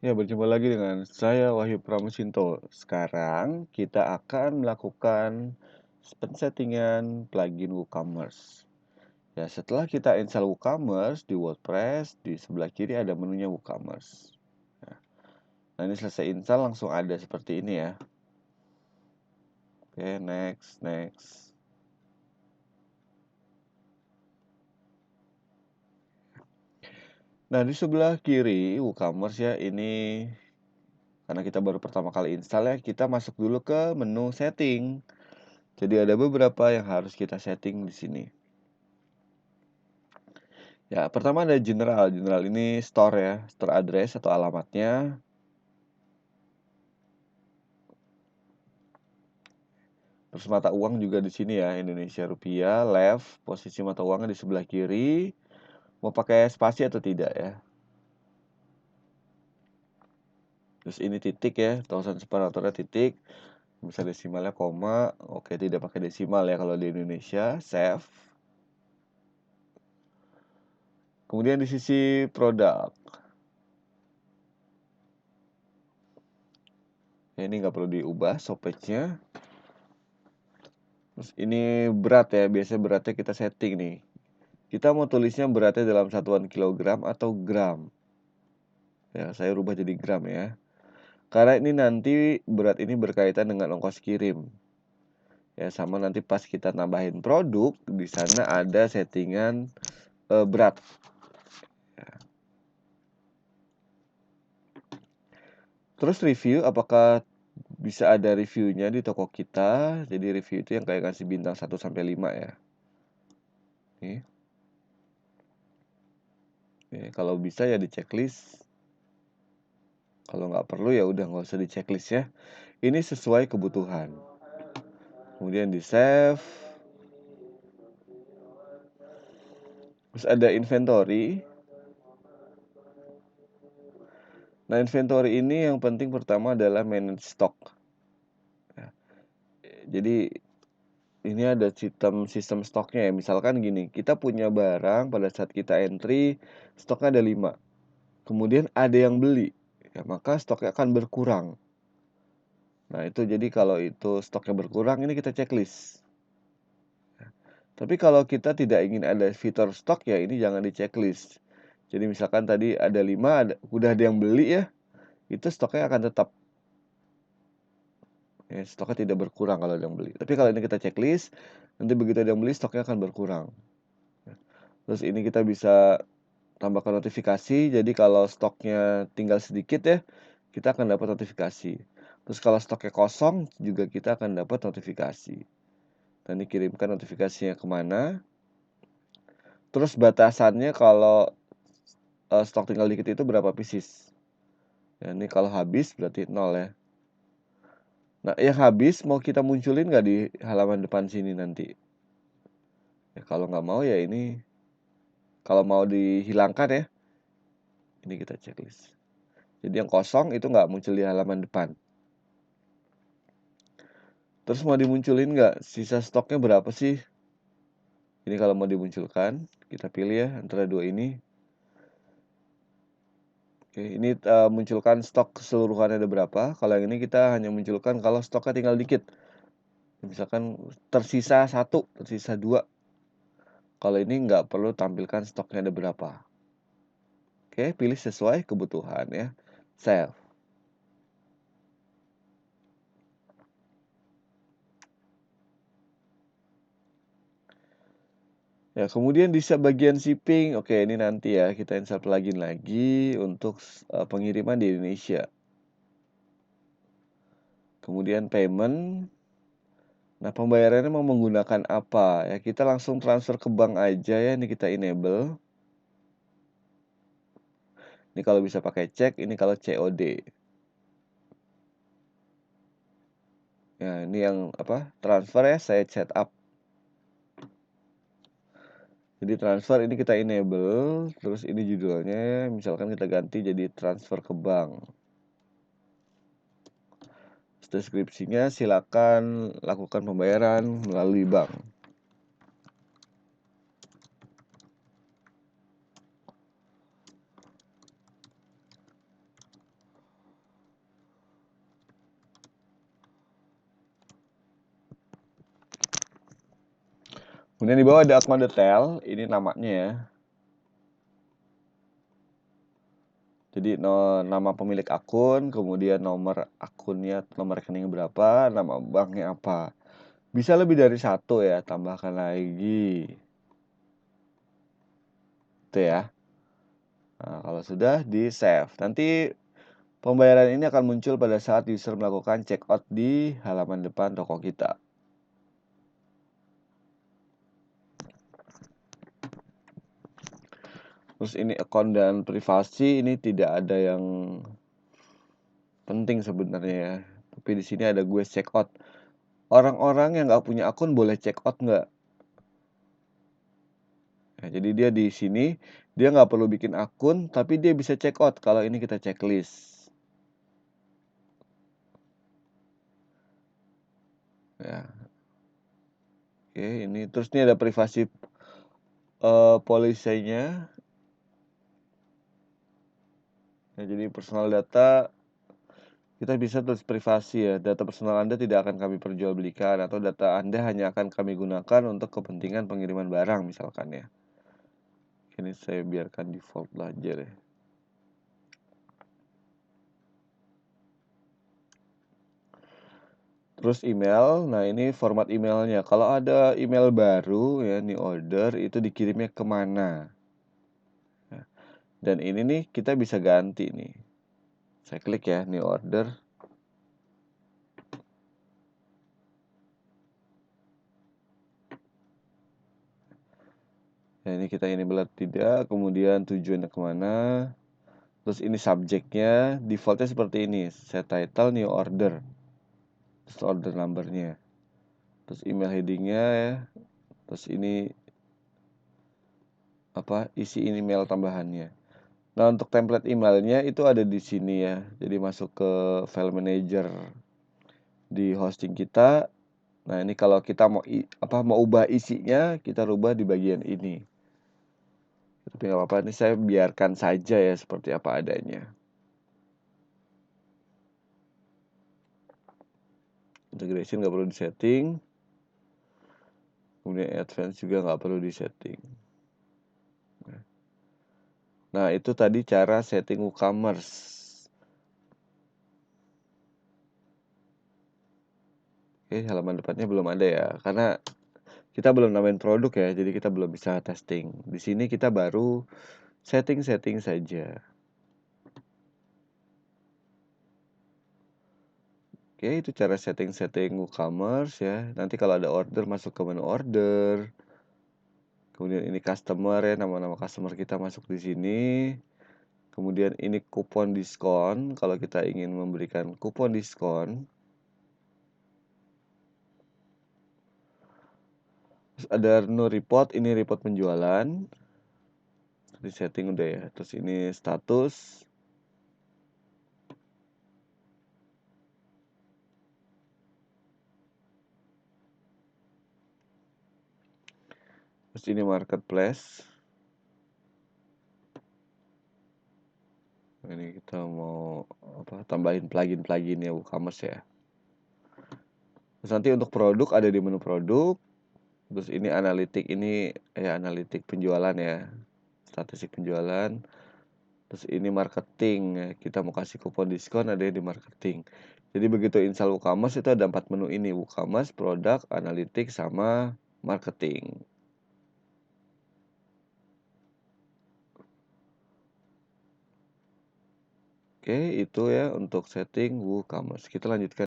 Ya, berjumpa lagi dengan saya Wahyu Pramusinto. Sekarang kita akan melakukan pensettingan plugin WooCommerce. Ya, setelah kita install WooCommerce di WordPress, di sebelah kiri ada menunya WooCommerce. Nah, ini selesai install langsung ada seperti ini ya. Oke, next. Nah, di sebelah kiri WooCommerce ya, ini karena kita baru pertama kali install ya, kita masuk dulu ke menu setting. Jadi ada beberapa yang harus kita setting di sini. Ya, pertama ada general. General ini store ya, store address atau alamatnya. Terus mata uang juga di sini ya, Indonesia rupiah, left, posisi mata uangnya di sebelah kiri. Mau pakai spasi atau tidak ya. Terus ini titik ya, thousand separatornya titik. Bisa desimalnya koma. Oke, tidak pakai desimal ya kalau di Indonesia. Save. Kemudian di sisi produk. Ya, ini nggak perlu diubah stopage-nya. Terus ini berat ya, biasanya beratnya kita setting nih. Kita mau tulisnya beratnya dalam satuan kilogram atau gram. Ya, saya rubah jadi gram ya. Karena ini nanti berat ini berkaitan dengan ongkos kirim. Ya, sama nanti pas kita nambahin produk, di sana ada settingan berat. Ya. Terus review, apakah bisa ada reviewnya di toko kita. Jadi review itu yang kayak kasih bintang 1 sampai 5 ya. Nih. Oke, kalau bisa ya di checklist. Kalau nggak perlu ya udah nggak usah di checklist ya. Ini sesuai kebutuhan. Kemudian di save. Terus ada inventory. Nah, inventory ini yang penting pertama adalah manage stock. Ya, jadi ini ada sistem stoknya ya. Misalkan gini, kita punya barang pada saat kita entry stoknya ada 5. Kemudian ada yang beli. Ya, maka stoknya akan berkurang. Nah, itu jadi kalau itu stoknya berkurang ini kita checklist. Tapi kalau kita tidak ingin ada fitur stok ya ini jangan di checklist. Jadi misalkan tadi ada 5, udah ada yang beli ya, itu stoknya akan tetap. Ya, stoknya tidak berkurang kalau ada yang beli. Tapi kalau ini kita checklist, nanti begitu ada yang beli stoknya akan berkurang. Terus ini kita bisa tambahkan notifikasi. Jadi kalau stoknya tinggal sedikit ya, kita akan dapat notifikasi. Terus kalau stoknya kosong juga kita akan dapat notifikasi. Dan dikirimkan notifikasinya kemana. Terus batasannya kalau stok tinggal dikit itu berapa pieces. Ya, ini kalau habis berarti 0 ya. Nah, yang habis mau kita munculin nggak di halaman depan sini nanti? Ya, kalau nggak mau ya ini. Kalau mau dihilangkan ya, ini kita checklist. Jadi yang kosong itu nggak muncul di halaman depan. Terus mau dimunculin nggak? Sisa stoknya berapa sih? Ini kalau mau dimunculkan, kita pilih ya antara dua ini. Oke, ini munculkan stok keseluruhannya ada berapa. Kalau yang ini kita hanya munculkan kalau stoknya tinggal dikit. Misalkan tersisa 1, tersisa 2. Kalau ini nggak perlu tampilkan stoknya ada berapa. Oke, pilih sesuai kebutuhan ya. Save. Ya, kemudian di bagian shipping, oke ini nanti ya kita install plugin lagi untuk pengiriman di Indonesia. Kemudian payment. Nah, pembayarannya mau menggunakan apa? Ya, kita langsung transfer ke bank aja ya. Ini kita enable. Ini kalau bisa pakai cek, ini kalau COD. Ya, ini yang apa? Transfer ya, saya set up. Jadi transfer ini kita enable, terus ini judulnya misalkan kita ganti jadi transfer ke bank. Deskripsinya silakan lakukan pembayaran melalui bank. Kemudian di bawah ada account detail, ini namanya ya. Jadi nama pemilik akun, kemudian nomor akunnya, nomor rekening berapa, nama banknya apa. Bisa lebih dari satu ya, tambahkan lagi. Itu ya. Nah, kalau sudah di save, nanti pembayaran ini akan muncul pada saat user melakukan checkout di halaman depan toko kita. Terus ini account dan privasi ini tidak ada yang penting sebenarnya ya. Tapi di sini ada gue checkout. Orang-orang yang nggak punya akun boleh checkout nggak? Nah, jadi dia di sini dia nggak perlu bikin akun, tapi dia bisa checkout kalau ini kita checklist. Ya, oke ini terus ini ada privasi policy-nya. Ya, jadi personal data kita bisa tulis privasi ya. Data personal Anda tidak akan kami perjualbelikan atau data Anda hanya akan kami gunakan untuk kepentingan pengiriman barang misalkan ya. Ini saya biarkan default aja deh. Terus email, nah ini format emailnya. Kalau ada email baru ya, new order itu dikirimnya kemana? Dan ini nih kita bisa ganti nih. Saya klik ya, new order. Ya, ini kita enable tidak, kemudian tujuannya kemana. Terus ini subjeknya, defaultnya seperti ini. Set title, new order. Terus order numbernya. Terus email headingnya ya. Terus ini isi email tambahannya. Nah, untuk template emailnya itu ada di sini ya. Jadi masuk ke file manager di hosting kita. Nah, ini kalau kita mau ubah isinya, kita rubah di bagian ini. Tapi nggak apa-apa, ini saya biarkan saja ya seperti apa adanya. Integration nggak perlu disetting. Kemudian advance juga nggak perlu disetting. Nah, itu tadi cara setting WooCommerce. Oke, halaman depannya belum ada ya, karena kita belum namain produk ya, jadi kita belum bisa testing. Di sini kita baru setting-setting saja. Oke, itu cara setting-setting WooCommerce ya. Nanti kalau ada order masuk ke menu order. Kemudian ini customer ya, nama-nama customer kita masuk di sini. Kemudian ini kupon diskon, kalau kita ingin memberikan kupon diskon. Terus ada no report, ini report penjualan. Di setting udah ya. Terus ini status. Terus ini marketplace. Ini kita mau tambahin plugin ya WooCommerce ya. Terus nanti untuk produk ada di menu produk. Terus ini analitik, ini ya analitik penjualan ya. Statistik penjualan. Terus ini marketing ya. Kita mau kasih kupon diskon ada di marketing. Jadi begitu install WooCommerce itu ada 4 menu ini. WooCommerce, produk, analitik, sama marketing. Oke, itu ya untuk setting WooCommerce. Kita lanjutkan.